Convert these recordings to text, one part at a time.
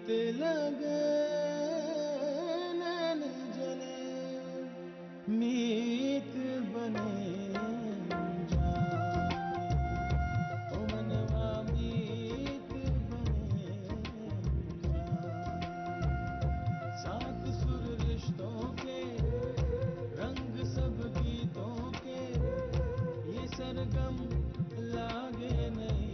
प्रीत लगे नैन जले मीत बने ओ मनवा मीत बने सात सुर रिश्तों के रंग सब गीतों के ये सरगम लागे नहीं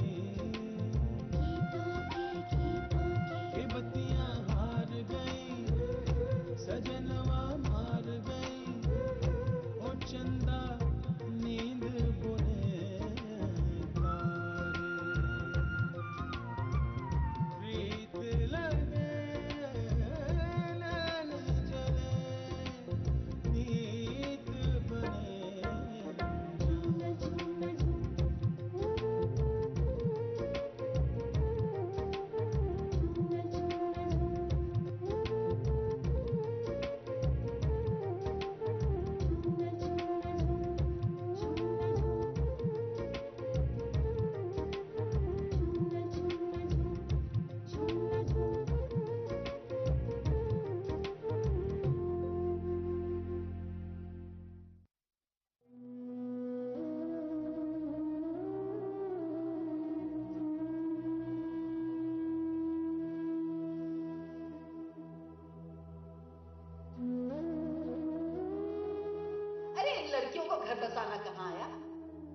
ये बत्तियां हार गई सजनवा मार गई ओ चंदा नींद बुने तारे प्रीत लगे नैन जले मीत बने अरे इन लड़कियों को घर बसाना कहाँ आया।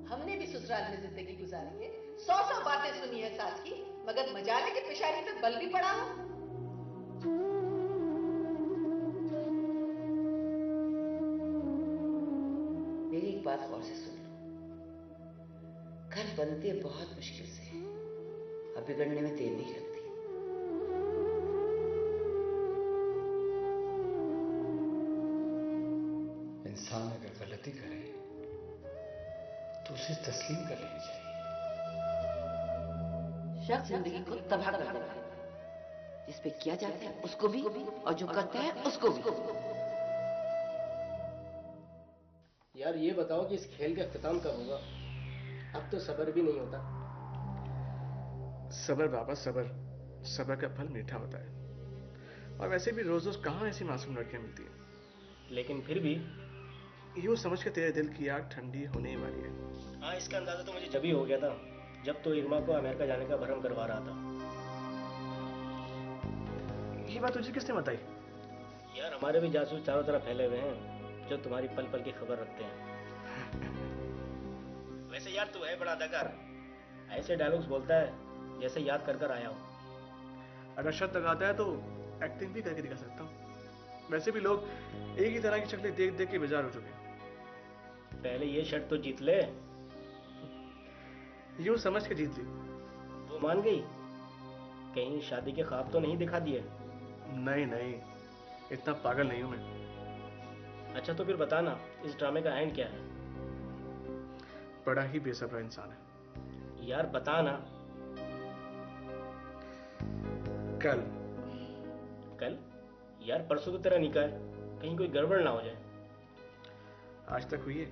हमने भी ससुराल में जिंदगी गुजारी है, 100 बातें सुनी है सास की, मगर मजाले के पेशानी पे बल भी पड़ा हो। मेरी एक बात गौर से सुन लो, घर बनते बहुत मुश्किल से हैं, अब बिगड़ने में देर नहीं लगती। इंसान अगर गलती करे तो उसे तस्लीम कर लेनी चाहिए। शख्स जिंदगी को तबाह कर देता है, जिस पे किया जाता है उसको भी और जो करता है उसको भी। यार ये बताओ कि इस खेल का इख्तिताम कब होगा? अब तो सब्र भी नहीं होता। सब्र बाबा सब्र, सब्र का फल मीठा होता है। और वैसे भी रोज रोज कहाँ ऐसी मासूम लड़कियां मिलती हैं। लेकिन फिर भी यूं समझ के तेरे दिल की आग ठंडी होने ही वाली है। हाँ, इसका अंदाजा तो मुझे जब ही हो गया था, जब तो इरमा को अमेरिका जाने का भरम करवा रहा था। ये बात तुझे किसने बताई? यार हमारे भी जासूस चारों तरफ फैले हुए हैं जो तुम्हारी पल पल की खबर रखते हैं। वैसे यार तू है बड़ा अदाकार, ऐसे डायलॉग्स बोलता है जैसे याद कर कर आया हो। अगर शर्त लगाता है तो एक्टिंग भी करके दिखा सकता हूँ। वैसे भी लोग एक ही तरह की शक्लें देख देख के बेजार हो चुके हैं। पहले ये शर्त तो जीत ले। यूं समझ के जीत ली। वो मान गई? कहीं शादी के ख्वाब तो नहीं दिखा दिए? नहीं नहीं, इतना पागल नहीं हूं मैं। अच्छा तो फिर बता ना, इस ड्रामे का एंड क्या है? बड़ा ही बेसब्रा इंसान है। यार बता ना। कल। कल? यार परसों तो तेरा निकाह है, कहीं कोई गड़बड़ ना हो जाए। आज तक हुई है?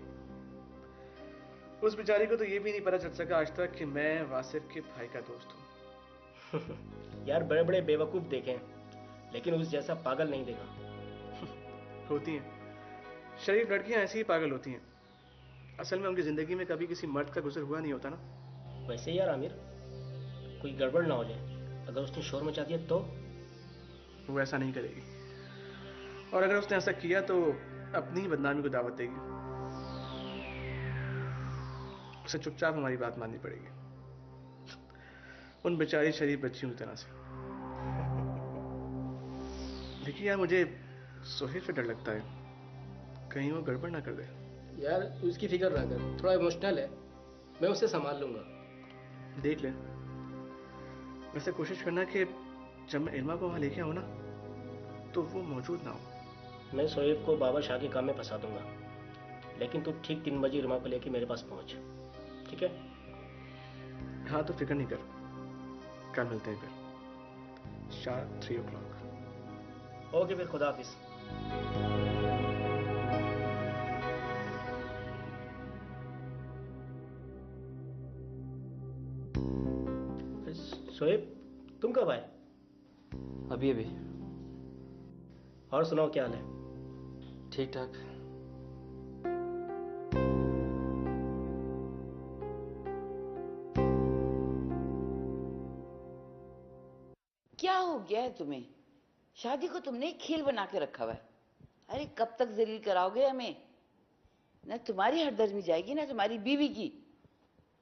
उस बेचारी को तो ये भी नहीं पता चल सका आज तक कि मैं वासिफ के भाई का दोस्त हूँ। यार बड़े बड़े बेवकूफ देखे, लेकिन उस जैसा पागल नहीं देखा। होती हैं, शरीफ लड़कियां ऐसी ही पागल होती हैं। असल में उनकी जिंदगी में कभी किसी मर्द का गुजर हुआ नहीं होता ना। वैसे यार आमिर, कोई गड़बड़ ना हो जाए, अगर उसने शोर मचा दिया तो? वो ऐसा नहीं करेगी, और अगर उसने ऐसा किया तो अपनी ही बदनामी को दावत देगी। उसे चुपचाप हमारी बात माननी पड़ेगी, उन बेचारी शरीफ बच्चियों की तरह से। लेकिन यार मुझे सोहेब से डर लगता है, कहीं वो गड़बड़ ना कर दे। यार उसकी फिक्र ना कर, थोड़ा इमोशनल है, मैं उसे संभाल लूंगा। देख ले, वैसे कोशिश करना कि जब मैं इल्मा को वहां लेके आऊं ना, तो वो मौजूद ना हो। मैं शोएब को बाबा शाह के काम में फंसा दूंगा, लेकिन तू ठीक 3 बजे इल्मा को लेके मेरे पास पहुंच, ठीक है? हाँ तो फिक्र नहीं कर, कल मिलते हैं फिर शार्प 3 o'clock। ओके फिर, खुदा हाफिज। शोएब तुम कब आए? अभी अभी। और सुनाओ, क्या हाल है? ठीक ठाक। क्या हो गया है तुम्हें? शादी को तुमने एक खेल बना के रखा हुआ है। अरे कब तक जलील कराओगे हमें? न तुम्हारी हरदर्मी जाएगी ना तुम्हारी बीवी की।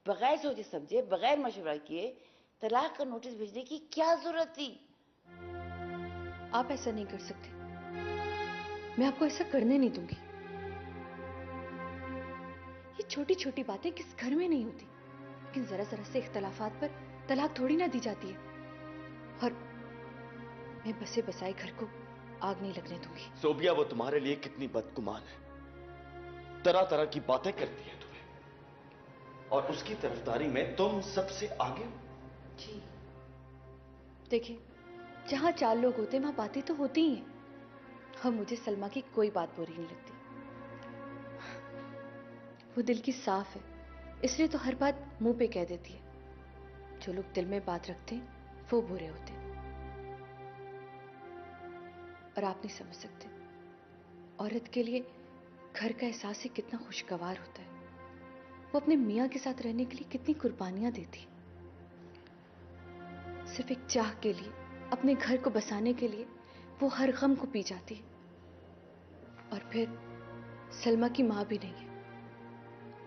बगैर सोचे समझे, बगैर मशवरा किए तलाक का नोटिस भेजने की क्या जरूरत थी? आप ऐसा नहीं कर सकते, मैं आपको ऐसा करने नहीं दूंगी। ये छोटी छोटी बातें किस घर में नहीं होती, लेकिन जरा जरा से इख्तलाफात पर तलाक थोड़ी ना दी जाती है। और मैं बसे बसाए घर को आग नहीं लगने दूंगी। सोबिया, वो तुम्हारे लिए कितनी बदगुमान है, तरह तरह की बातें करती है तुम्हें, और उसकी तरफदारी में तुम सबसे आगे हो। जी देखिए, जहां 4 लोग होते वहां बातें तो होती ही हैं, और मुझे सलमा की कोई बात बुरी नहीं लगती। वो दिल की साफ है, इसलिए तो हर बात मुंह पे कह देती है। जो लोग दिल में बात रखते हैं वो बुरे होते हैं, और आप नहीं समझ सकते औरत के लिए घर का एहसास ही कितना खुशगवार होता है। वो अपने मियाँ के साथ रहने के लिए कितनी कुर्बानियां देती है। सिर्फ एक चाह के लिए, अपने घर को बसाने के लिए वो हर गम को पी जाती है। और फिर सलमा की माँ भी नहीं है,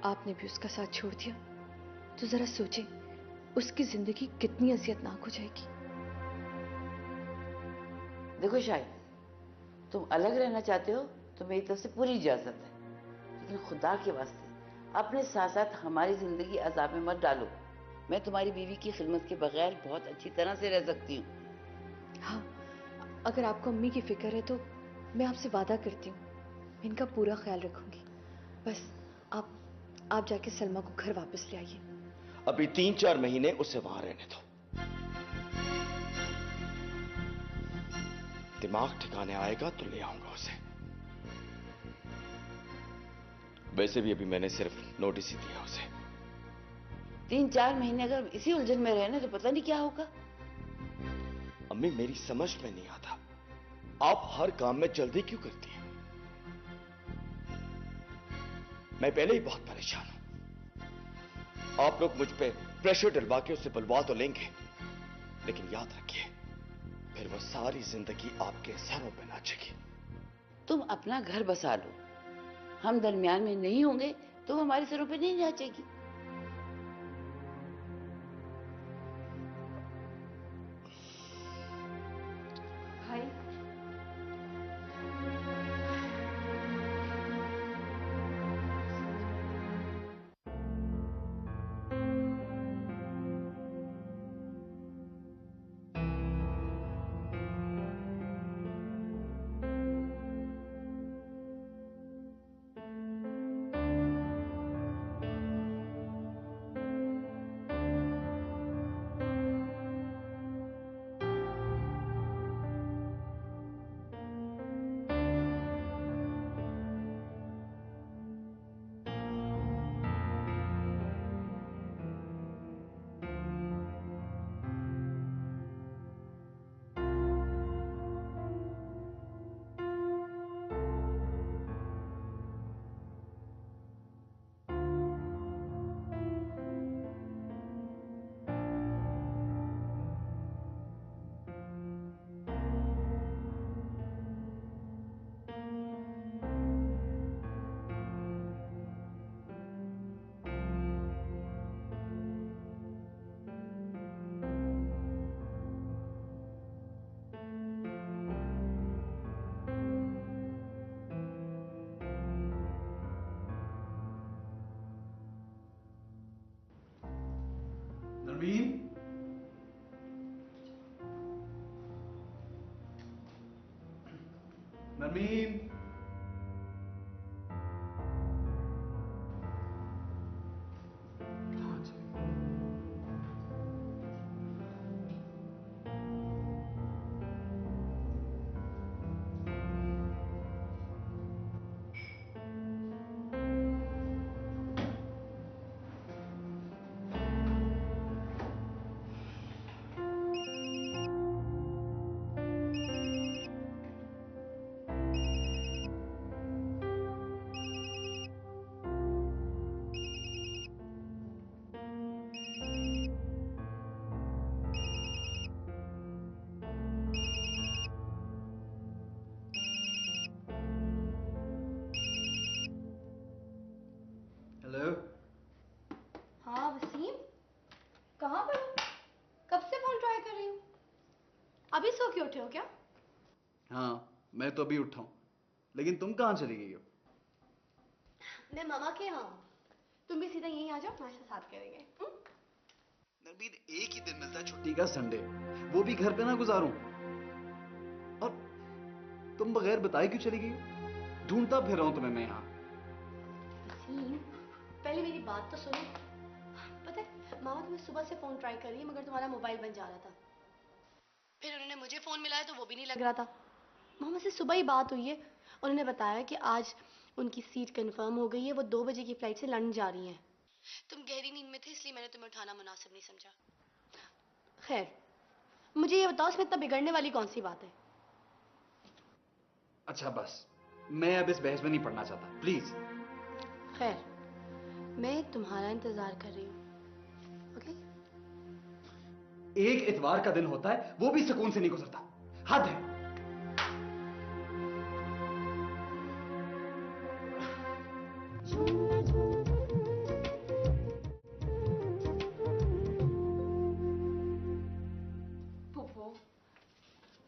आपने भी उसका साथ छोड़ दिया, तो जरा सोचें उसकी जिंदगी कितनी अजियतनाक हो जाएगी। देखो शायद तुम अलग रहना चाहते हो तो मेरी तरफ से पूरी इजाजत है, लेकिन खुदा के वास्ते अपने साथ साथ हमारी जिंदगी अजाब में मत डालो। मैं तुम्हारी बीवी की खिदमत के बगैर बहुत अच्छी तरह से रह सकती हूँ। हाँ, अगर आपको अम्मी की फिक्र है तो मैं आपसे वादा करती हूँ, मैं इनका पूरा ख्याल रखूंगी। बस आप जाके सलमा को घर वापस ले आइए। अभी 3-4 महीने उसे वहां रहने दो, दिमाग ठिकाने आएगा तो ले आऊंगा उसे। वैसे भी अभी मैंने सिर्फ नोटिस ही दिया उसे। 3-4 महीने अगर इसी उलझन में रहने तो पता नहीं क्या होगा। अम्मी, मेरी समझ में नहीं आता, आप हर काम में जल्दी क्यों करती हैं? मैं पहले ही बहुत परेशान हूं। आप लोग मुझ पे प्रेशर डलवा के उसे बुलवा तो लेंगे, लेकिन याद रखिए, फिर वो सारी जिंदगी आपके सरों पे नाचेगी। तुम अपना घर बसा लो, हम दरमियान में नहीं होंगे तो वो हमारे सरों पे नहीं नाचेगी। भाई, नरमीन, नरमीन, उठे हो क्या? हाँ, मैं तो अभी उठा हूँ, लेकिन तुम कहाँ चली गई हो? मैं मामा के यहाँ हूँ। तुम भी सीधा यहीं आ जाओ, नाश्ता साथ करेंगे। नरमीत, एक ही दिन मिलता है छुट्टी का, संडे, वो भी घर पे ना गुजारूं। और तुम बगैर बताए क्यों चली गई? ढूंढता फिर रहा हूं तुम्हें मैं यहाँ। पहले मेरी बात तो सुनो। पता है मामा तुम्हें सुबह से फोन ट्राई कर रही है मगर तुम्हारा मोबाइल बंद जा रहा था। फिर उन्होंने मुझे फोन मिलाया तो वो भी नहीं लग रहा था। मामा से सुबह ही बात हुई है। उन्होंने बताया कि आज उनकी सीट कंफर्म हो गई है, वो 2 बजे की फ्लाइट से लंदन जा रही हैं। तुम गहरी नींद में थे इसलिए मैंने तुम्हें उठाना मुनासिब नहीं समझा। खैर, मुझे ये बताओ इसमें इतना बिगड़ने वाली कौन सी बात है? अच्छा बस, मैं अब इस बहस में नहीं पढ़ना चाहता, प्लीज। खैर, मैं तुम्हारा इंतजार कर रही हूँ। ओके? एक इतवार का दिन होता है, वो भी सुकून से नहीं गुजरता। हद है।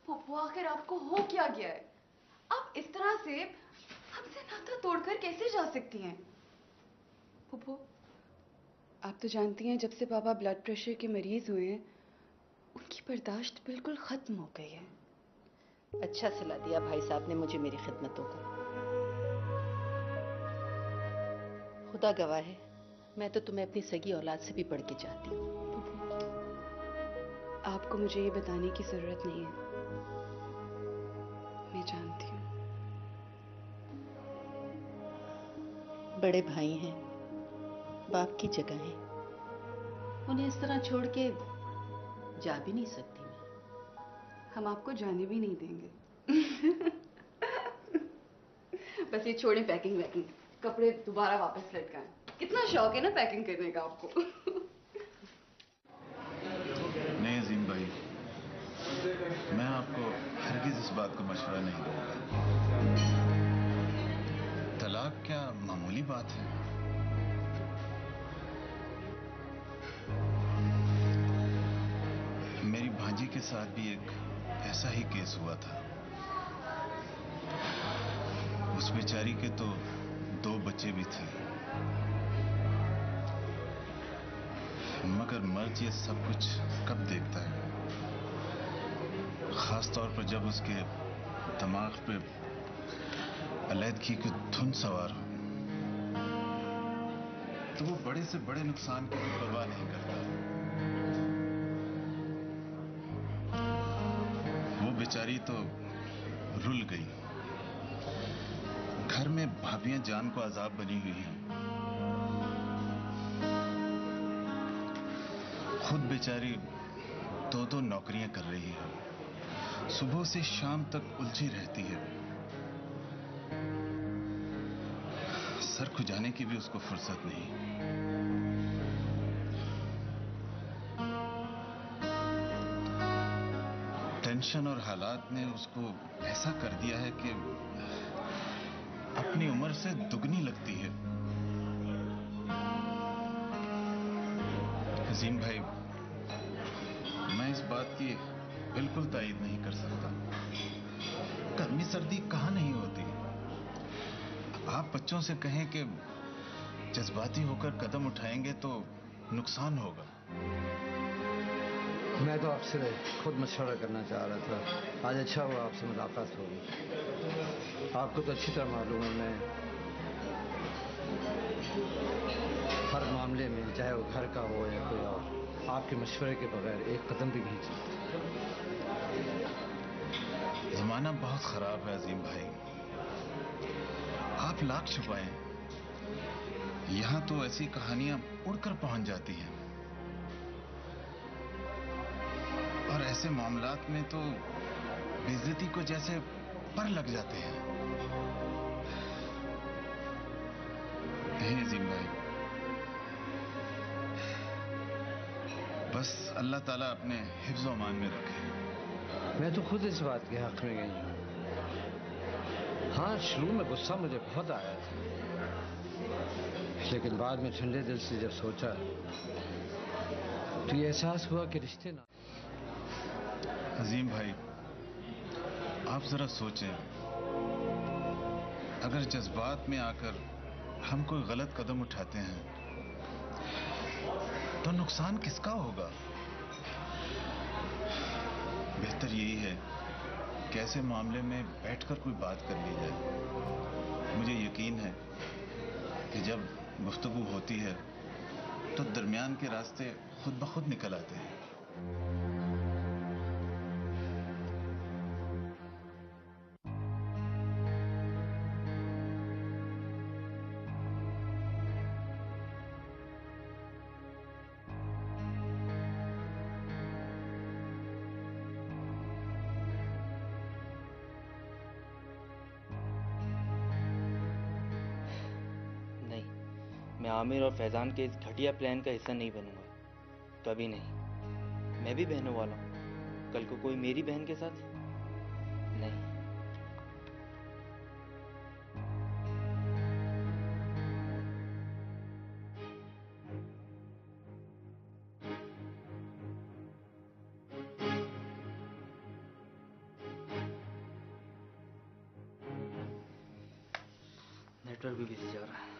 फूफो, आखिर आपको हो क्या गया है? आप इस तरह से हमसे नाता तोड़कर कैसे जा सकती हैं? फूफो, आप तो जानती हैं जब से पापा ब्लड प्रेशर के मरीज हुए हैं उनकी बर्दाश्त बिल्कुल खत्म हो गई है। अच्छा सिला दिया भाई साहब ने मुझे मेरी खिदमतों को। खुदा गवाह है, मैं तो तुम्हें अपनी सगी औलाद से भी बढ़ के चाहती हूँ। आपको मुझे ये बताने की जरूरत नहीं है, मैं जानती हूँ। बड़े भाई हैं, बाप की जगह है, उन्हें इस तरह छोड़ के जा भी नहीं सकती मैं। हम आपको जाने भी नहीं देंगे। बस ये छोड़े पैकिंग वैकिंग, कपड़े दोबारा वापस लटकाएं। कितना शौक है ना पैकिंग करने का आपको। नहीं अजीम भाई, मैं आपको हरगिज इस बात को मशवरा नहीं दूंगा। तलाक क्या मामूली बात है? मेरी भांजी के साथ भी एक ऐसा ही केस हुआ था। उस बेचारी के तो 2 बच्चे भी थे, मगर मर्द ये सब कुछ कब देखता है, खास तौर पर जब उसके दिमाग पे अलैदगी की धुन सवार हो, तो वो बड़े से बड़े नुकसान की भी परवाह नहीं करता। वो बेचारी तो रुल गई। घर में भाभियां जान को अजाब बनी हुई हैं। खुद बेचारी 2-2 नौकरियां कर रही है, सुबह से शाम तक उलझी रहती है। सर खुजाने की भी उसको फुर्सत नहीं। टेंशन और हालात ने उसको ऐसा कर दिया है कि अपनी उम्र से दुगनी लगती है। अजीम भाई, मैं इस बात की बिल्कुल तायीद नहीं कर सकता। गर्मी सर्दी कहाँ नहीं होती। आप बच्चों से कहें कि जज्बाती होकर कदम उठाएंगे तो नुकसान होगा। मैं तो आपसे खुद मशवरा करना चाह रहा था। आज अच्छा हुआ आपसे मुलाकात हो गई। आपको तो अच्छी तरह मालूम है मैं हर मामले में, चाहे वो घर का हो या कोई और, आपके मशवरे के बगैर एक कदम भी नहीं चलता। जमाना बहुत खराब है अजीम भाई, आप लाख छुपाएं, यहां तो ऐसी कहानियां उड़कर पहुंच जाती हैं। और ऐसे मामलात में तो बेइज्जती को जैसे पर लग जाते हैं। नहीं अजीम भाई, बस अल्लाह ताला अपने हिफ्ज़ और अमान में रखे। मैं तो खुद इस बात के हक में गई हूँ। हाँ, शुरू में गुस्सा मुझे बहुत आया था, लेकिन बाद में ठंडे दिल से जब सोचा तो ये एहसास हुआ कि रिश्ते ना। अजीम भाई, आप जरा सोचें, अगर जज्बात में आकर हम कोई गलत कदम उठाते हैं तो नुकसान किसका होगा? बेहतर यही है कि ऐसे मामले में बैठकर कोई बात कर ली जाए। मुझे यकीन है कि जब गुफ्तगू होती है तो दरमियान के रास्ते खुद ब खुद निकल आते हैं। मैं आमिर और फैजान के इस घटिया प्लान का हिस्सा नहीं बनूंगा, कभी नहीं। मैं भी बहनों वाला हूं, कल को कोई मेरी बहन के साथ नहीं। नेटवर्क भी बिजी जा रहा है।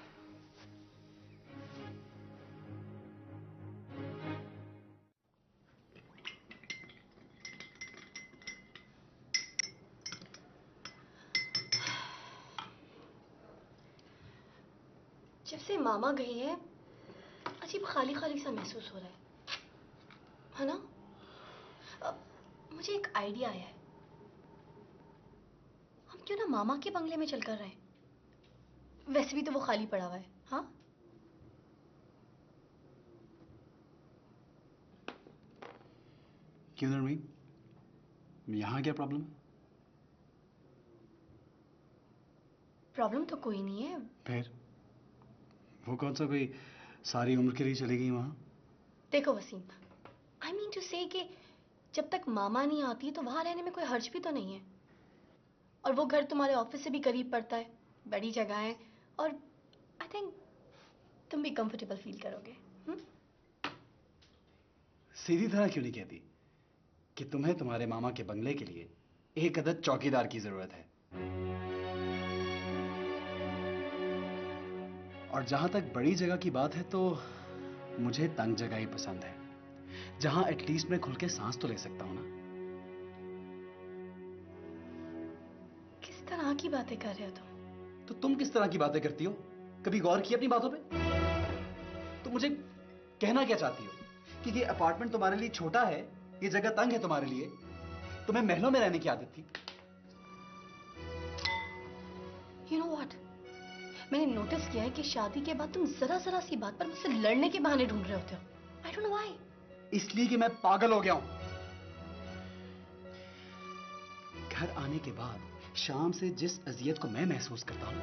जब से मामा गई है अजीब खाली खाली सा महसूस हो रहा है ना? मुझे एक आइडिया आया है। हम क्यों ना मामा के बंगले में चलकर रहे? वैसे भी तो वो खाली पड़ा हुआ है। हाँ, क्यों नरमीन, यहाँ क्या प्रॉब्लम? प्रॉब्लम तो कोई नहीं है। फिर वो कौन सा कोई सारी उम्र के लिए चली गई वहां? देखो वसीम, आई मीन टू से कि जब तक मामा नहीं आती तो वहां रहने में कोई हर्ज भी तो नहीं है। और वो घर तुम्हारे ऑफिस से भी करीब पड़ता है, बड़ी जगह है, और आई थिंक तुम भी कंफर्टेबल फील करोगे। सीधी तरह क्यों नहीं कहती कि तुम्हें तुम्हारे मामा के बंगले के लिए एक अदद चौकीदार की जरूरत है? और जहां तक बड़ी जगह की बात है तो मुझे तंग जगह ही पसंद है, जहां एटलीस्ट मैं खुल के सांस तो ले सकता हूं ना। किस तरह की बातें कर रहे हो तुम? तो तुम किस तरह की बातें करती हो? कभी गौर की अपनी बातों पे? तो मुझे कहना क्या चाहती हो कि ये अपार्टमेंट तुम्हारे लिए छोटा है, ये जगह तंग है तुम्हारे लिए, तुम्हें महलों में रहने की आदत थी। You know what? मैंने नोटिस किया है कि शादी के बाद तुम जरा जरा सी बात पर मुझसे लड़ने के बहाने ढूंढ रहे होते हो। I don't know why. इसलिए कि मैं पागल हो गया हूं। घर आने के बाद शाम से जिस अजियत को मैं महसूस करता हूं,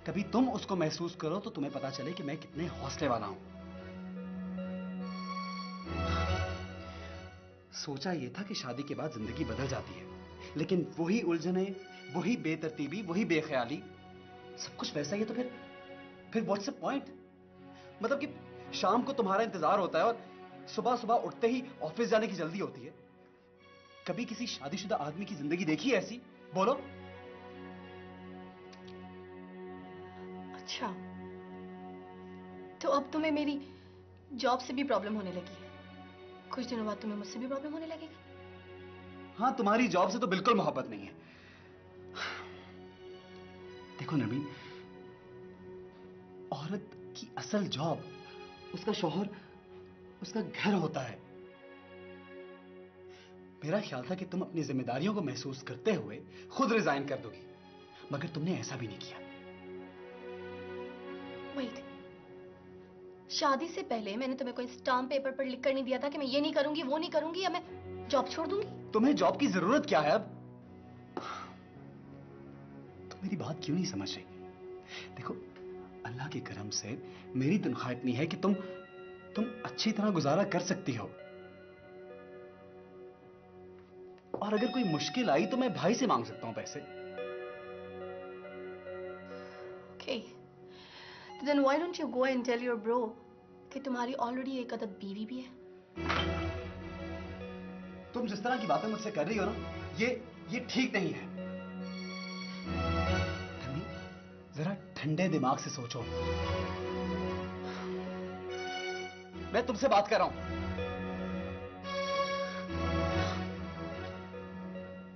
कभी तुम उसको महसूस करो तो तुम्हें पता चले कि मैं कितने हौसले वाला हूं। सोचा यह था कि शादी के बाद जिंदगी बदल जाती है, लेकिन वही उलझने, वही बेतरतीबी, वही बेख्याली, सब कुछ वैसा ही है। तो फिर व्हाट्स द पॉइंट? मतलब कि शाम को तुम्हारा इंतजार होता है और सुबह सुबह उठते ही ऑफिस जाने की जल्दी होती है। कभी किसी शादीशुदा आदमी की जिंदगी देखी है ऐसी? बोलो। अच्छा, तो अब तुम्हें मेरी जॉब से भी प्रॉब्लम होने लगी है। कुछ दिनों बाद तुम्हें मुझसे भी प्रॉब्लम होने लगेगी। हाँ, तुम्हारी जॉब से तो बिल्कुल मोहब्बत नहीं है। देखो नरमीन, औरत की असल जॉब उसका शौहर, उसका घर होता है। मेरा ख्याल था कि तुम अपनी जिम्मेदारियों को महसूस करते हुए खुद रिजाइन कर दोगी, मगर तुमने ऐसा भी नहीं किया। वेट, शादी से पहले मैंने तुम्हें कोई स्टाम्प पेपर पर लिख कर नहीं दिया था कि मैं ये नहीं करूंगी, वो नहीं करूंगी, या मैं जॉब छोड़ दूंगी? तुम्हें जॉब की जरूरत क्या है अब? तुम मेरी बात क्यों नहीं समझ रही? देखो, अल्लाह के करम से मेरी तनख्वाह इतनी है कि तुम अच्छी तरह गुजारा कर सकती हो। और अगर कोई मुश्किल आई तो मैं भाई से मांग सकता हूं पैसे। Okay. Then why don't you go and tell your bro कि तुम्हारी ऑलरेडी एक अदद बीवी भी है? तुम जिस तरह की बातें मुझसे कर रही हो ना, ये ठीक नहीं है। जरा ठंडे दिमाग से सोचो। मैं तुमसे बात कर रहा हूं।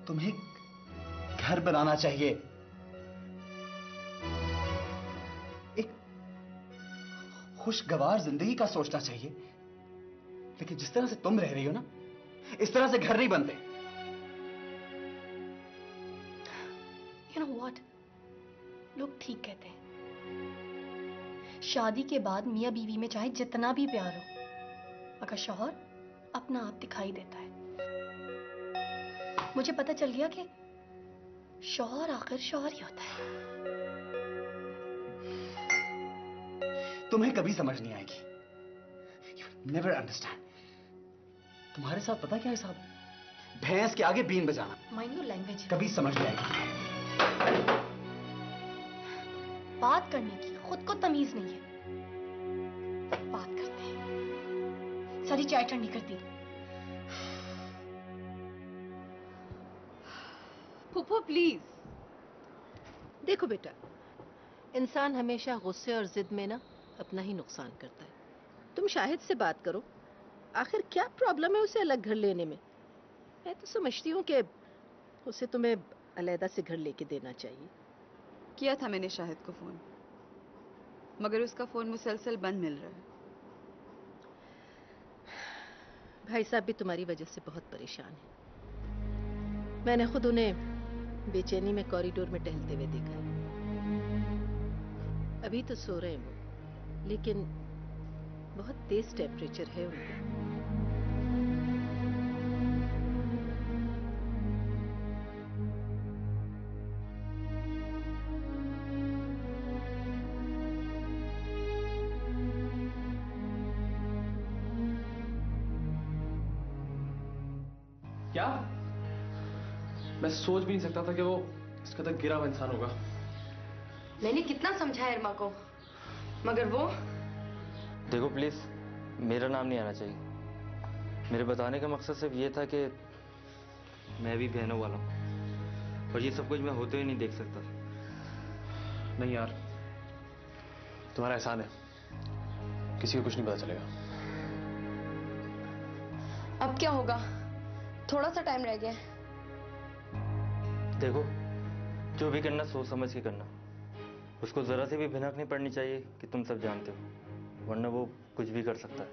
तुम्हें घर बनाना चाहिए, एक खुशगवार जिंदगी का सोचना चाहिए। लेकिन जिस तरह से तुम रह रही हो ना, इस तरह से घर नहीं बनते। You know what? लोग ठीक कहते हैं, शादी के बाद मियां बीवी में चाहे जितना भी प्यार हो, अगर शौहर अपना आप दिखाई देता है। मुझे पता चल गया कि शौहर आखिर शौहर ही होता है। तुम्हें कभी समझ नहीं आएगी। You never understand. तुम्हारे साथ पता क्या हिसाब है? भैंस के आगे बीन बजाना। Mind your language. कभी समझ नहीं आएगी। बात करने की खुद को तमीज नहीं है। बात करते हैं, सारी चाय ठंडी कर दी। फूफो प्लीज। देखो बेटा, इंसान हमेशा गुस्से और जिद में ना अपना ही नुकसान करता है। तुम शाहिद से बात करो, आखिर क्या प्रॉब्लम है उसे अलग घर लेने में। मैं तो समझती हूँ कि उसे तुम्हें अलहदा से घर लेके देना चाहिए। किया था मैंने शाहिद को फोन, मगर उसका फोन मुसलसल बंद मिल रहा है। भाई साहब भी तुम्हारी वजह से बहुत परेशान है। मैंने खुद उन्हें बेचैनी में कॉरिडोर में टहलते हुए देखा है। अभी तो सो रहे हैं वो, लेकिन बहुत तेज टेम्परेचर है उनको। क्या? मैं सोच भी नहीं सकता था कि वो इस कदर गिरा हुआ इंसान होगा। मैंने कितना समझाया इरमा को, मगर वो। देखो प्लीज, मेरा नाम नहीं आना चाहिए। मेरे बताने का मकसद सिर्फ ये था कि मैं भी बहनों वाला हूँ, और ये सब कुछ मैं होते हुए नहीं देख सकता। नहीं यार, तुम्हारा एहसान है, किसी को कुछ नहीं पता चलेगा। अब क्या होगा? थोड़ा सा टाइम रह गया है। देखो, जो भी करना सोच समझ के करना। उसको जरा से भी भिनक नहीं पड़नी चाहिए कि तुम सब जानते हो, वरना वो कुछ भी कर सकता है।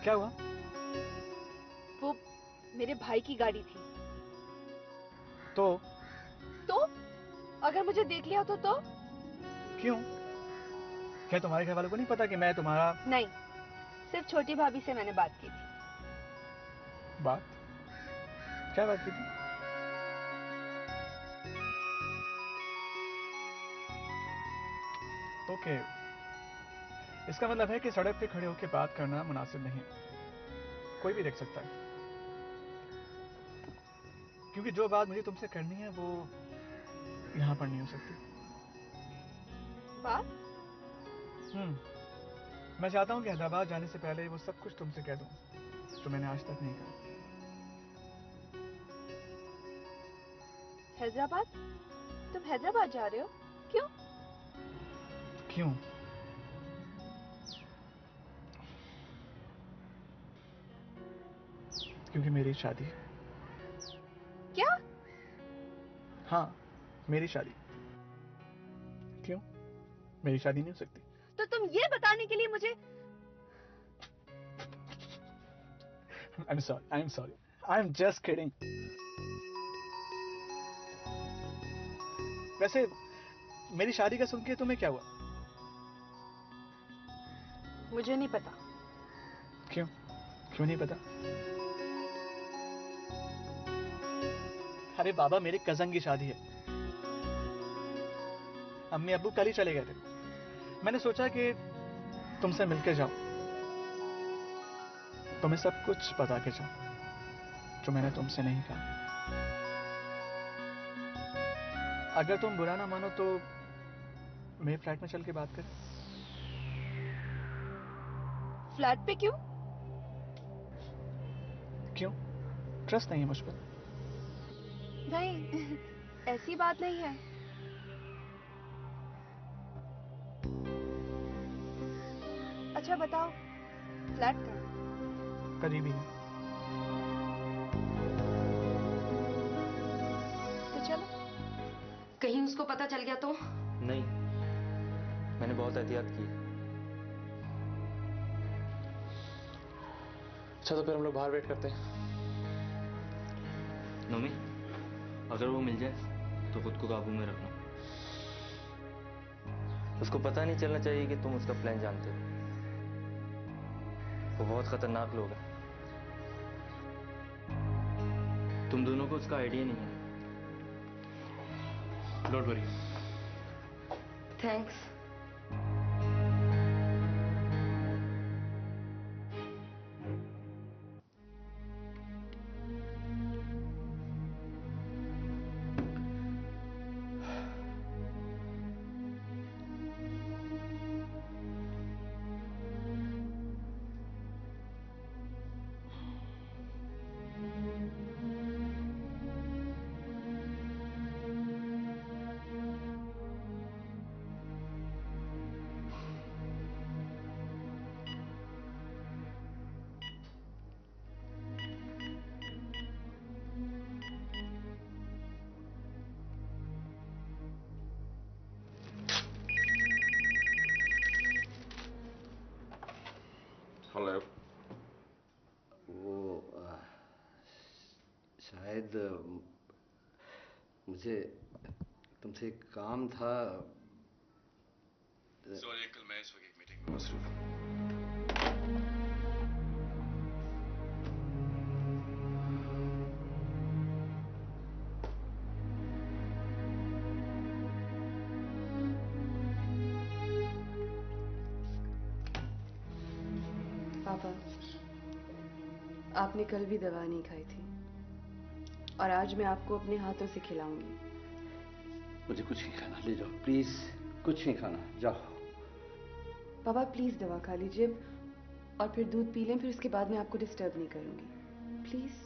क्या हुआ? वो मेरे भाई की गाड़ी थी। तो अगर मुझे देख लिया तो क्यों? क्या तुम्हारे घर वालों को नहीं पता कि मैं तुम्हारा? नहीं, सिर्फ छोटी भाभी से मैंने बात की थी। बात? क्या बात की थी? ओके, इसका मतलब है कि सड़क पे खड़े होकर बात करना मुनासिब नहीं है। कोई भी देख सकता है, क्योंकि जो बात मुझे तुमसे करनी है वो यहाँ पर नहीं हो सकती। बात? मैं चाहता हूँ कि हैदराबाद जाने से पहले वो सब कुछ तुमसे कह दूँ जो मैंने आज तक नहीं कहा। हैदराबाद? तुम हैदराबाद जा रहे हो? क्यों? क्यों? क्योंकि मेरी शादी है। क्या? हाँ, मेरी शादी। क्यों? मेरी शादी नहीं हो सकती? तो तुम ये बताने के लिए मुझे? I'm sorry. I'm just kidding. वैसे मेरी शादी का सुन के तुम्हें क्या हुआ? मुझे नहीं पता। क्यों? क्यों नहीं पता? अरे बाबा, मेरे कजन की शादी है। अम्मी अब्बू कल ही चले गए थे। मैंने सोचा कि तुमसे मिलके जाऊं, तुम्हें सब कुछ बता के जाऊं जो मैंने तुमसे नहीं कहा। अगर तुम बुरा ना मानो तो मेरे फ्लैट में चल के बात करें। फ्लैट पे क्यों? क्यों? ट्रस्ट नहीं है मुझ पर? नहीं, ऐसी बात नहीं है। अच्छा बताओ, फ्लैट कहाँ है? करीबी है। तो चलो। कहीं उसको पता चल गया तो? नहीं, मैंने बहुत एहतियात की। अच्छा, तो फिर हम लोग बाहर वेट करते हैं। नोमी, अगर वो मिल जाए तो खुद को काबू में रखना। उसको पता नहीं चलना चाहिए कि तुम उसका प्लान जानते हो। वो बहुत खतरनाक लोग हैं। तुम दोनों को उसका आइडिया नहीं है। Don't worry. थैंक्स। हेलो। वो शायद मुझे तुमसे एक काम था। सॉरी अंकल, मैं इस वक्त एक मीटिंग में मसरूफ हूँ। पापा, आपने कल भी दवा नहीं खाई थी और आज मैं आपको अपने हाथों से खिलाऊंगी। मुझे कुछ नहीं खाना, ले जाओ प्लीज। कुछ नहीं खाना, जाओ। पापा प्लीज दवा खा लीजिए और फिर दूध पी लें, फिर उसके बाद मैं आपको डिस्टर्ब नहीं करूंगी, प्लीज।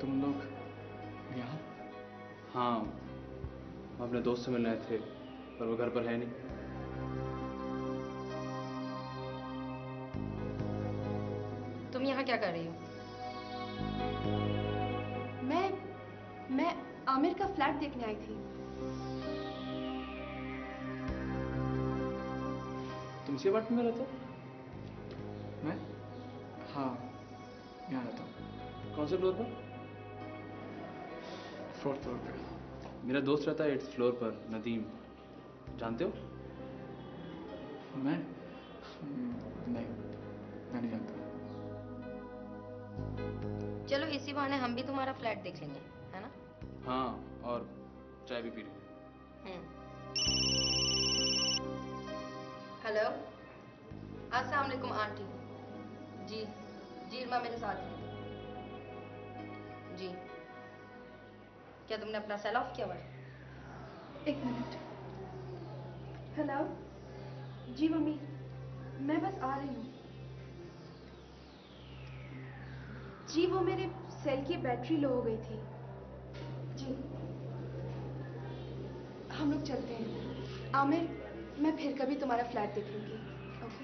तुम लोग यहाँ? हाँ, हम अपने दोस्त से मिलने आए थे पर वो घर पर है नहीं। तुम यहाँ क्या कर रही हो? मैं आमिर का फ्लैट देखने आई थी। तुम इसी अपार्टमेंट में रहते हो? मैं? हाँ, यहाँ रहता हूँ। कौन से फ्लोर पर? 4th फ्लोर पे। मेरा दोस्त रहता है 8th फ्लोर पर, नदीम। जानते हो? मैं नहीं, मैं नहीं जानता। चलो इसी बहाने हम भी तुम्हारा फ्लैट देख लेंगे, है ना? हाँ, और चाय भी पी लेंगे। हेलो, अस्सलाम वालेकुम आंटी। जी जी, इरमा मेरे साथ है। जी, क्या तुमने अपना सेल ऑफ किया हुआ है? एक मिनट। हेलो, जी मम्मी, मैं बस आ रही हूँ। जी वो मेरे सेल की बैटरी लो हो गई थी। जी हम लोग चलते हैं। आमिर, मैं फिर कभी तुम्हारा फ्लैट देख लूंगी। ओके?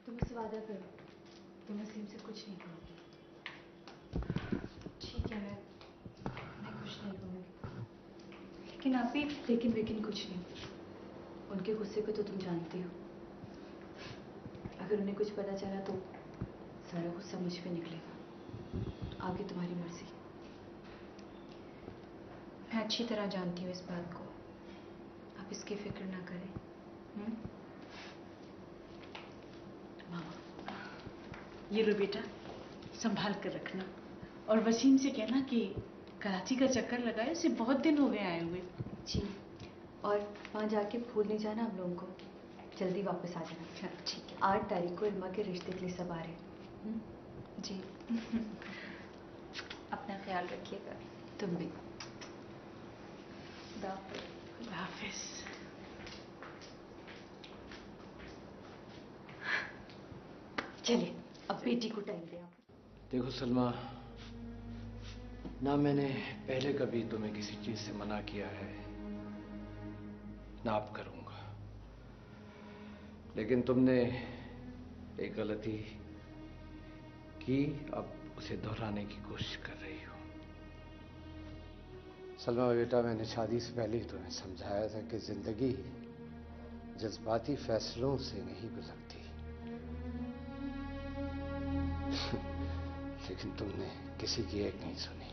तुम मुझसे वादा करो, तुम नसीम से कुछ नहीं कहोगी। ठीक है, मैं कुछ नहीं कहूँगी। लेकिन आप भी लेकिन कुछ नहीं। उनके गुस्से को तो तुम जानती हो। अगर उन्हें कुछ पता चला तो सारा गुस्सा मुझ पे निकलेगा। आगे तुम्हारी मर्जी। मैं अच्छी तरह जानती हूँ इस बात को। आप इसकी फिक्र ना करें। ये लो बेटा, संभाल कर रखना। और वसीम से कहना कि कराची का चक्कर लगाए, उसे बहुत दिन हो गए आए हुए। जी, और वहाँ जाके भूल नहीं जाना हम लोगों को। जल्दी वापस आ जाना। ठीक है। 8 तारीख को इल्मा के रिश्ते के लिए सब आ रहे हैं। जी। अपना ख्याल रखिएगा। तुम भी। खुदा हाफिज। चलिए, अब बेटी को टाइम दे आप। देखो सलमा, ना मैंने पहले कभी तुम्हें किसी चीज से मना किया है, ना अब करूंगा। लेकिन तुमने एक गलती की, अब उसे दोहराने की कोशिश कर रही हो। सलमा बेटा, मैंने शादी से पहले ही तुम्हें समझाया था कि जिंदगी जज्बाती फैसलों से नहीं गुजरती। लेकिन तुमने किसी की एक नहीं सुनी।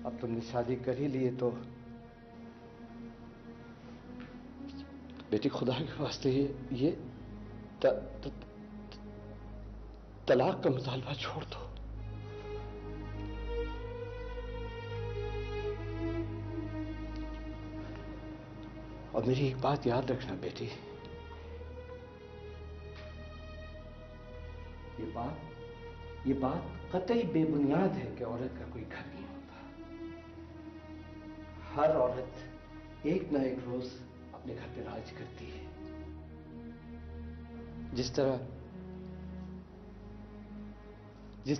अब तुमने शादी कर ही ली है तो बेटी, खुदा के वास्ते ये तलाक का मुतालबा छोड़ दो। और मेरी एक बात याद रखना बेटी, ये बात कतई बेबुनियाद है कि औरत का कोई घर नहीं होता। हर औरत एक ना एक रोज अपने घर पे राज करती है। जिस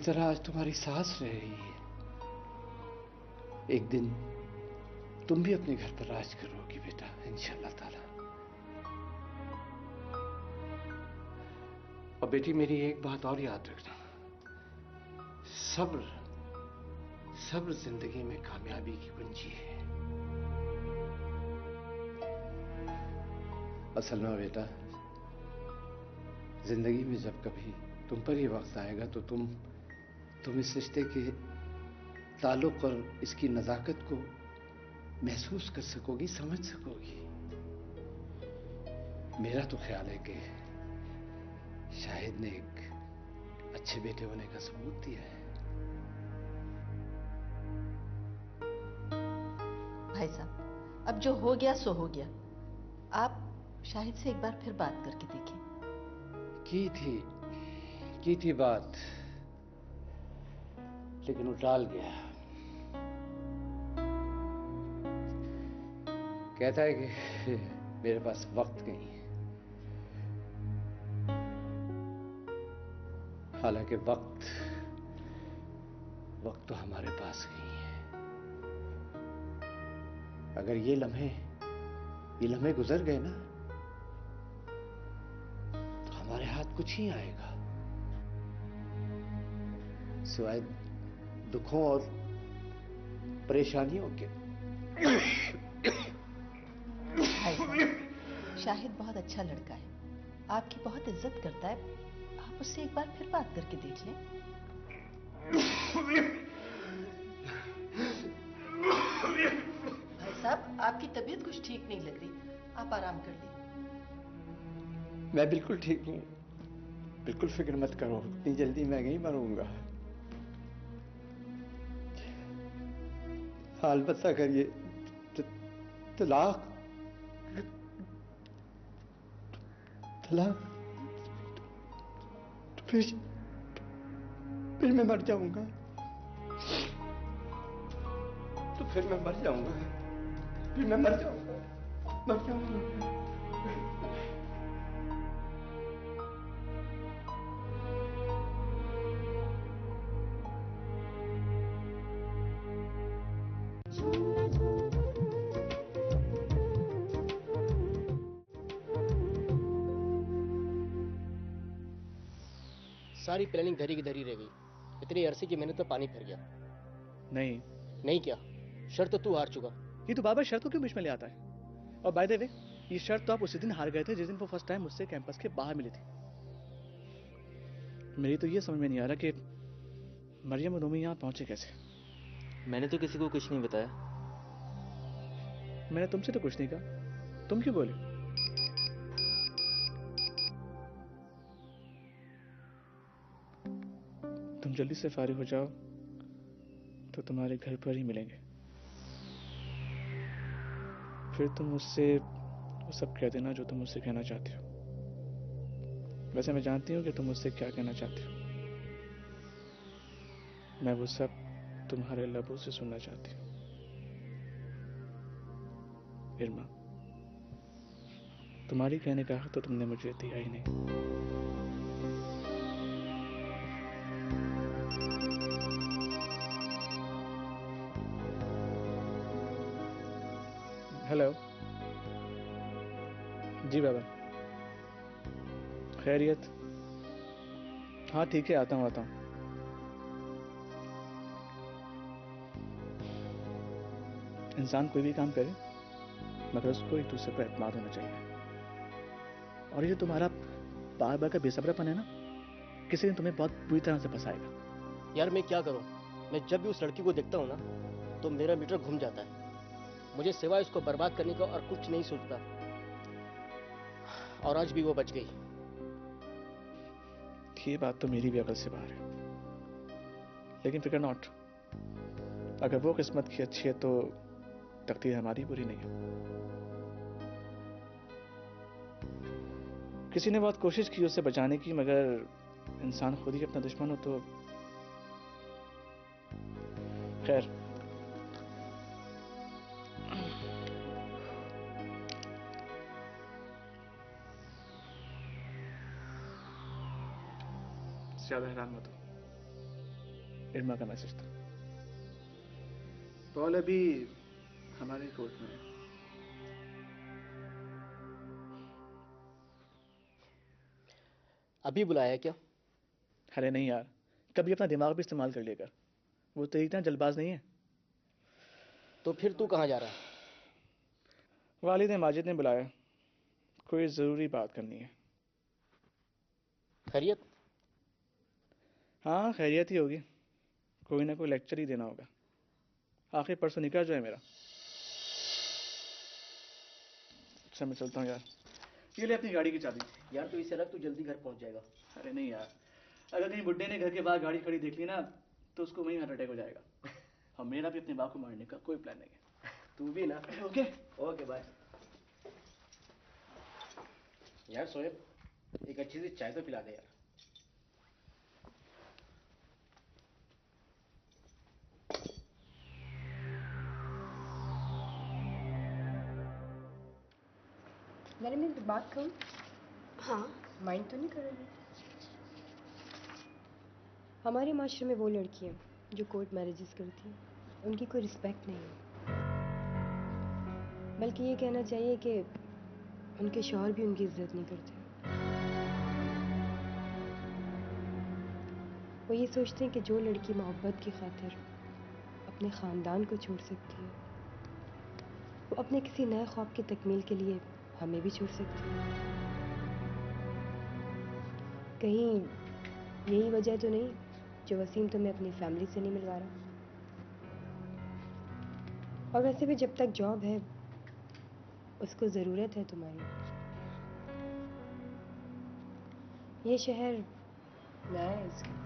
तरह आज तुम्हारी सास रह रही है, एक दिन तुम भी अपने घर पर राज करोगी बेटा, इंशाअल्लाह ताला। और बेटी, मेरी एक बात और याद रखना, सब्र जिंदगी में कामयाबी की कुंजी है। असल में बेटा, जिंदगी में जब कभी तुम पर ये वक्त आएगा तो तुम इस रिश्ते के ताल्लुक और इसकी नजाकत को महसूस कर सकोगी, समझ सकोगी। मेरा तो ख्याल है कि शाहिद ने एक अच्छे बेटे होने का सबूत दिया है। भाई साहब, अब जो हो गया सो हो गया। आप शाहिद से एक बार फिर बात करके देखें। की थी बात, लेकिन वो टाल गया। कहता है कि मेरे पास वक्त नहीं है। हालांकि वक्त तो हमारे पास नहीं है। अगर ये लम्हे गुजर गए ना, तो हमारे हाथ कुछ ही आएगा। सिवाय दुखों और परेशानियों के। भाई साहब, शाहिद बहुत अच्छा लड़का है, आपकी बहुत इज्जत करता है, आप उससे एक बार फिर बात करके देख लें। भाई साहब, आपकी तबीयत कुछ ठीक नहीं लग रही, आप आराम कर लीजिए। मैं बिल्कुल ठीक हूँ, बिल्कुल फिक्र मत करो, इतनी जल्दी मैं नहीं मरूंगा। अलबत्ता अगर ये तलाक तो फिर मैं मर जाऊंगा, तो फिर मैं मर जाऊंगा, फिर मैं मर जाऊंगा। सारी प्लानिंग धरी की धरी रह गई। इतनी अरसे की मेहनत में पानी फिर गया। नहीं क्या, शर्त तो तू हार चुका। ये तो बार-बार शर्त को क्यों बीच में ले आता है? और बाय द वे, ये शर्त तो आप उसी दिन हार गए थे जिस दिन वो फर्स्ट टाइम मुझसे कैंपस के बाहर मिली थी। मेरी तो ये समझ में नहीं आ रहा कि मरियम और नोमी यहाँ पहुंचे कैसे। मैंने तो किसी को कुछ नहीं बताया। मैंने तुमसे तो कुछ नहीं कहा, तुम क्यों बोले? तुम जल्दी से फारिग हो जाओ तो तुम्हारे घर पर ही मिलेंगे, फिर तुम मुझसे वो सब कह देना जो तुम मुझसे कहना चाहते हो। वैसे मैं जानती हूँ कि तुम मुझसे क्या कहना चाहते हो, मैं वो सब तुम्हारे लबों से सुनना चाहती हूँ। इरमा, तुम्हारी कहने का हक तो तुमने मुझे दिया ही नहीं। हेलो जी बाबा, खैरियत? हाँ ठीक है, आता हूँ। इंसान कोई भी काम करे मगर उसको एक दूसरे पर एतमाद होना चाहिए। और ये तुम्हारा बार बार का बेसब्रापन है ना, किसी दिन तुम्हें बहुत बुरी तरह से फंसाएगा। यार मैं क्या करूं, मैं जब भी उस लड़की को देखता हूं ना तो मेरा मीटर घूम जाता है। मुझे सिवाय उसको बर्बाद करने का और कुछ नहीं सूझता। और आज भी वो बच गई। ये बात तो मेरी भी अकल से बाहर है, लेकिन फिकर नॉट, अगर वो किस्मत की अच्छी है तो तकदीर हमारी बुरी नहीं है। किसी ने बहुत कोशिश की उसे बचाने की, मगर इंसान खुद ही अपना दुश्मन हो तो खैर। ज्यादा हैरान मत हो, इरमा का मैसेज था। पॉल अभी हमारे कोर्ट में है। अभी बुलाया क्या? अरे नहीं यार, कभी अपना दिमाग भी इस्तेमाल कर लेगा, वो तो इतना जल्दबाज नहीं है। तो फिर तू कहाँ जा रहा है? वालिद माजिद ने बुलाया, कोई जरूरी बात करनी है। खैरियत? हाँ खैरियत ही होगी, कोई ना कोई लेक्चर ही देना होगा। आखिर परसों निकाह जो है मेरा। अच्छा मैं चलता हूँ यार, ये ले अपनी गाड़ी की चाबी। यार तू इसे रख, तू जल्दी घर पहुंच जाएगा। अरे नहीं यार, अगर कहीं बुड्ढे ने घर के बाहर गाड़ी खड़ी देख ली ना तो उसको वहीं हार्ट अटैक हो जाएगा। और मेरा भी अपने बाप को मारने का कोई प्लान नहीं है। तू भी ना। Okay okay bye. यार सोएब, एक अच्छी सी चाय तो पिला दे यार। मैंने एक बात कहूँ? हाँ। माइंड तो नहीं करोगे? हमारे माशरे में वो लड़कियाँ जो कोर्ट मैरिजेस करती हैं, उनकी कोई रिस्पेक्ट नहीं है। बल्कि ये कहना चाहिए कि उनके शौहर भी उनकी इज्जत नहीं करते। वो ये सोचते हैं कि जो लड़की मोहब्बत की खातिर अपने ख़ानदान को छोड़ सकती है, वो अपने किसी नए ख्वाब की तकमील के लिए हमें भी छोड़ सकती है। कहीं यही वजह तो नहीं जो वसीम तुम्हें अपनी फैमिली से नहीं मिलवा रहा? और वैसे भी जब तक जॉब है उसको ज़रूरत है तुम्हारी। ये शहर नया है इसका।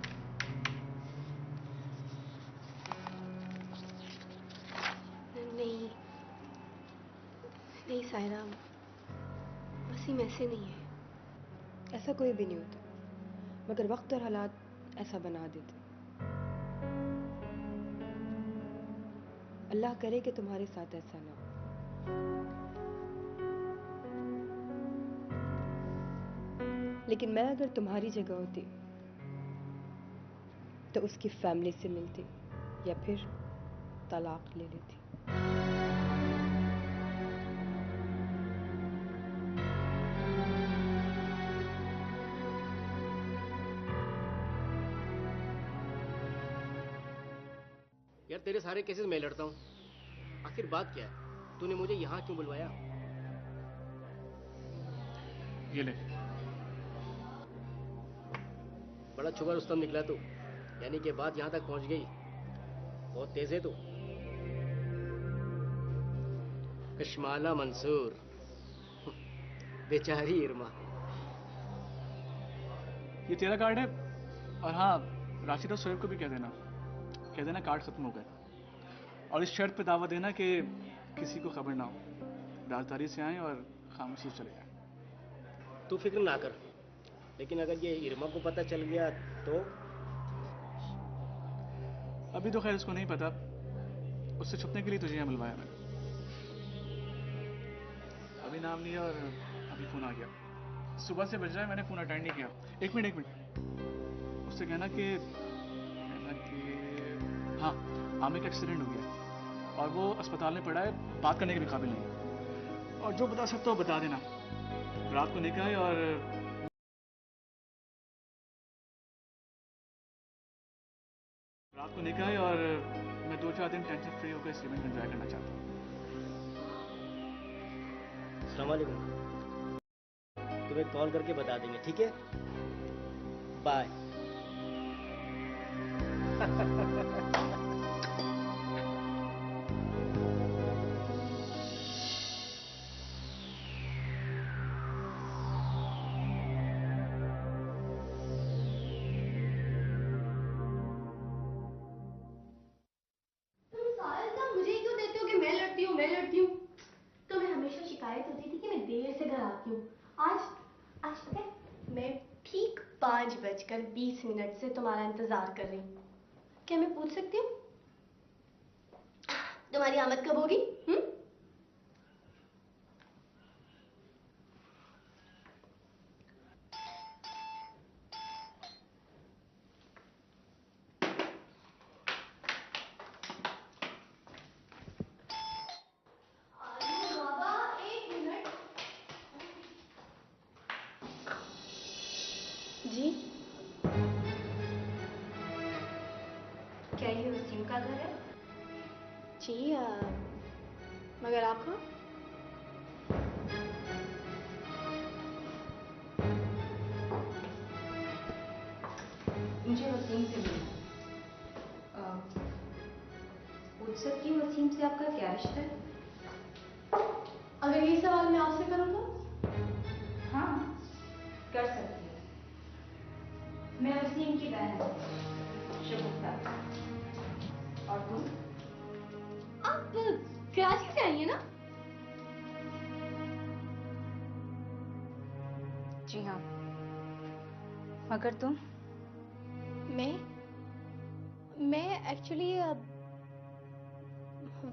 नहीं नहीं सायरा, वसीम ऐसे नहीं है। ऐसा कोई भी नहीं होता, मगर वक्त और हालात ऐसा बना देते। अल्लाह करे कि तुम्हारे साथ ऐसा ना हो। लेकिन मैं अगर तुम्हारी जगह होती तो उसकी फैमिली से मिलती या फिर तलाक ले लेती। यार तेरे सारे केसेस मैं लड़ता हूँ, आखिर बात क्या है? तूने मुझे यहाँ क्यों बुलवाया? ये ले। बड़ा छुपा रुस्तम निकला तू, यानी कि बात यहाँ तक पहुँच गई। बहुत तेज है तू। कश्माला मंसूर, बेचारी इरमा। ये तेरा कार्ड है। और हाँ, राशिद और शोएब को भी कह देना कार्ड खत्म हो गया। और इस शर्त पे दावा देना कि किसी को खबर ना हो, राजदारी से आए और खामोशी से चले जाए। तू फिक्र ना कर, लेकिन अगर ये इरमा को पता चल गया तो? अभी तो खैर उसको नहीं पता, उससे छुपने के लिए तुझे यहाँ मिलवाया मैंने। अभी नाम लिया और अभी फोन आ गया। सुबह से बज रहा है, मैंने फोन अटेंड नहीं किया। एक मिनट, उससे कहना कि हाँ, आमिर का एक्सीडेंट हो गया और वो अस्पताल में पड़ा है, बात करने के भी काबिल नहीं। और जो बता सकते हो बता देना। रात को निकाह है और मैं 2-4 दिन टेंशन फ्री होकर इस इवेंट में एंजॉय करना चाहता हूँ। अस्सलाम वालेकुम। तुम्हें कॉल करके बता देंगे, ठीक है? बाय। शिकायत होती थी कि मैं देर से घर आती हूँ। आज आज पता है, मैं ठीक 5:20 से तुम्हारा इंतजार कर रही हूँ। क्या मैं पूछ सकती हूँ तुम्हारी आमद कब होगी? जी, क्या ये वसीम का घर है? जी मगर आप कहाँ? मुझे वसीम से मिलना। पूछ सकती हूँ वसीम से आपका क्या रिश्ता है? अगर ये सवाल मैं आपसे करूँ तो? हाँ, कर सकती हूँ। मैं वसीम की बहन हूँ, शगुफ्ता। और तुम? आप कराची से आई हैं ना? जी हाँ। मगर तुम? मैं एक्चुअली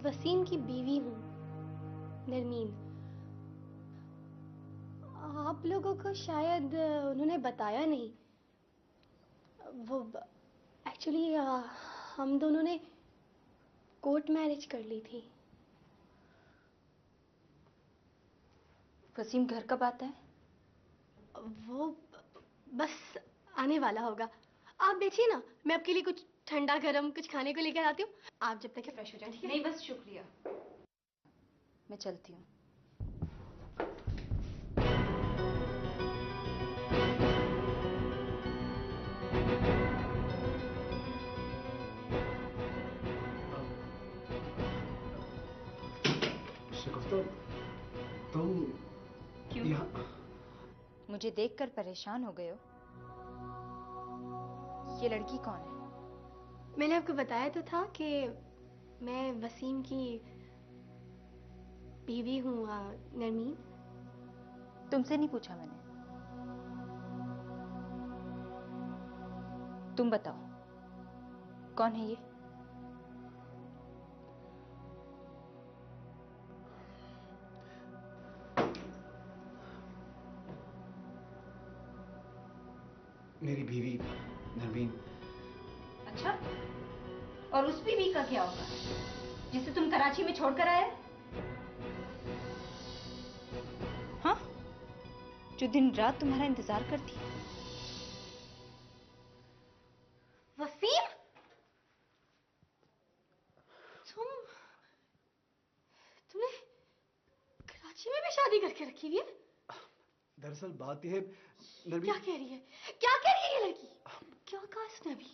वसीम की बीवी हूँ, नरमीन। आप लोगों को शायद उन्होंने बताया नहीं। वो एक्चुअली हम दोनों ने कोर्ट मैरिज कर ली थी। वसीम घर कब आता है? वो बस आने वाला होगा। आप बैठिए ना, मैं आपके लिए कुछ ठंडा गरम कुछ खाने को लेकर आती हूँ। आप जब तक फ्रेश हो जाए, ठीक है? नहीं, बस शुक्रिया, मैं चलती हूँ। तुम क्यों? मुझे देखकर परेशान हो गए हो? ये लड़की कौन है? मैंने आपको बताया तो था कि मैं वसीम की बीवी हूँ, नरमीन। तुमसे नहीं पूछा मैंने, तुम बताओ कौन है ये? मेरी बीवी नरमीन। अच्छा, और उस बीवी का क्या होगा जिसे तुम कराची में छोड़कर आए? हाँ, जो दिन रात तुम्हारा इंतजार करती है। वसीम, तुमने कराची में भी शादी करके रखी हुई है? दरअसल बात यह है नरमीन। क्या कह रही है? क्या कह रही है ये लड़की? क्या कहा इसने अभी?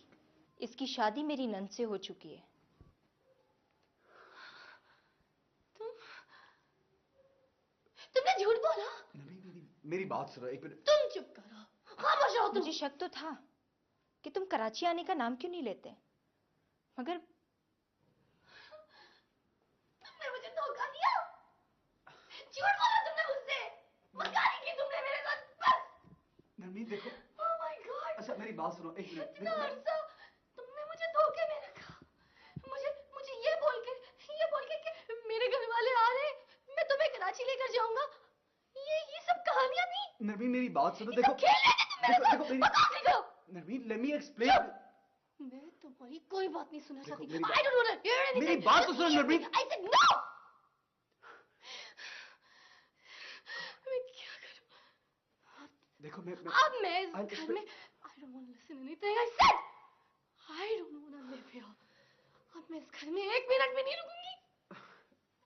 इसकी शादी मेरी नंद से हो चुकी है। तुमने झूठ बोला? मेरी बात सुनो एक मिनट। तुम चुप करो, खामोश रहो तुम। मुझे शक तो था कि तुम कराची आने का नाम क्यों नहीं लेते, मगर तुमने मुझे धोखा दिया। झूठ बोला तुमने मुझसे, मस्कारी की तुमने मेरे साथ। बस नरमीन देखो। Oh my God! अच्छा मेरी बात सुनो एक मिनट। इतना अरसा तुमने मुझे धोखे में रखा। मुझे ये बोल के कि मेरे घर वाले आ रहे, मैं तुम्हें कराची लेकर जाऊंगा। ये सब कहानियां थी। नरमीन मेरी बात सुनो। देखो खेल रहे थे तुम मेरे साथ। बकवास नहीं करो। Narmeen let me explain. मैं तुम्हारी कोई बात नहीं सुनना चाहती। मेरी I don't want to hear anything. मेरी बात तो सुनो नरमीन। I said no. मैं क्या करूं? देखो मैं अब मैं इस घर में I don't want to listen anything I said. I don't want to live here. अब मैं इस घर में एक मिनट भी नहीं रुकूंगी।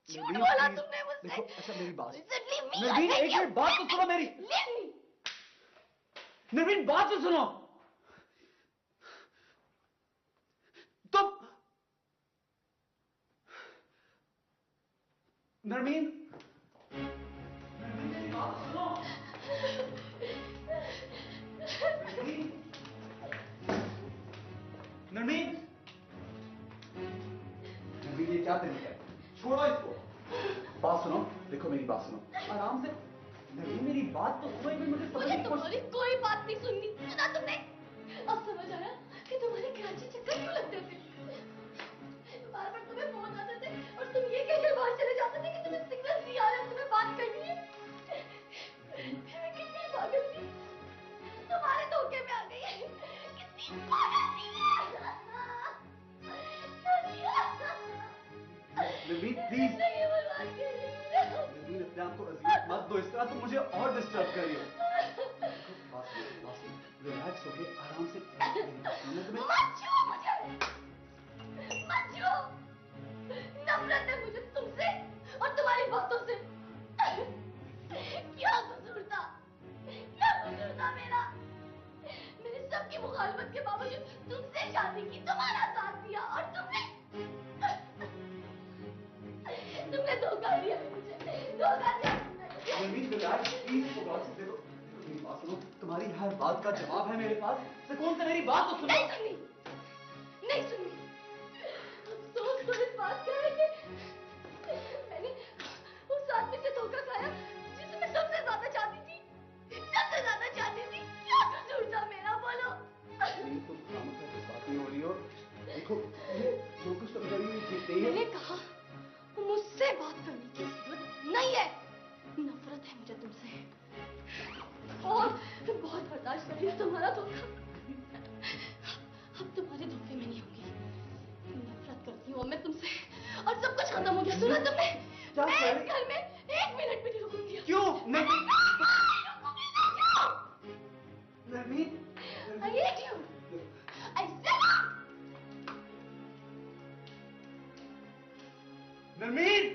झूठ बोला तुमने मुझसे। देखो अच्छा मेरी बात। नरमीन एक मिनट बात तो सुनो मेरी। नरमीन बात तो सुनो। तुम नरमीन मेरी बात सुनो। नरमीन ये क्या तरीका है? छोड़ो इसको। बात सुनो, देखो मेरी बात सुनो आराम से। नरमीन मेरी बात तो सुनो। मुझे तुम्हारी कोई बात नहीं सुननी। सुना तुमने? अब समझ आया कि तुम्हारे कराची चक्कर क्यों लगते थे। बार बार तुम्हें फोन आते थे और तुम ये कहकर बाहर चले जाते थे कि तुम्हें सिग्नल नहीं आ रहा, तुम्हें बात करनी है। मैं कितनी पागल थी, तुम्हारे धोखे में आ गई। कितनी पागल थी। नरमीन प्लीज। नरमीन अपने आप को अजीब मत दो इस तरह, तुम मुझे और डिस्टर्ब कर रही हो। रिलैक्स होके आराम से। मत छू मुझे, मत छू। नफरत है मुझे तुमसे और तुम्हारी बातों से। क्या कसूर था? क्या कसूर था मेरा? मैंने सबकी मुखालफत के बावजूद तुमसे शादी की, तुम्हारा साथ दिया और तुमने धोखा दिया मुझे। धोखा दिया तुमने। Narmeen relax please. देखो मेरी बात सुनो। तुम्हारी हर बात का जवाब है मेरे पास। सुकून से मेरी बात तो सुनो। नहीं सुननी, नहीं सुननी। अफसोस तो इस बात का है कि मैंने उस आदमी से धोखा खाया जिसे मैं सबसे ज्यादा चाहती थी। सबसे ज्यादा चाहती थी। क्या कसूर था मेरा, बोलो। तुम खामखा बात नहीं हो रही हो। देखो जो कुछ तुम कर रही हो ठीक नहीं है। मैंने कहा मुझसे बात करने की जरूरत नहीं है। नफरत है मुझे तुमसे और बहुत बर्दाश्त कर लिया तुम्हारा धोखा। अब तुम्हारे धोखे में नहीं होगी। नफरत करती हूँ मैं तुमसे और सब कुछ खत्म हो गया। सुना तुमने? मैं इस घर में एक मिनट भी नहीं रुकूंगी। क्यों? नहीं Narmeen, I hate you. Narmeen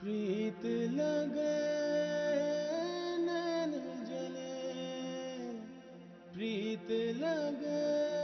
प्रीत लगे नैन जले प्रीत लगे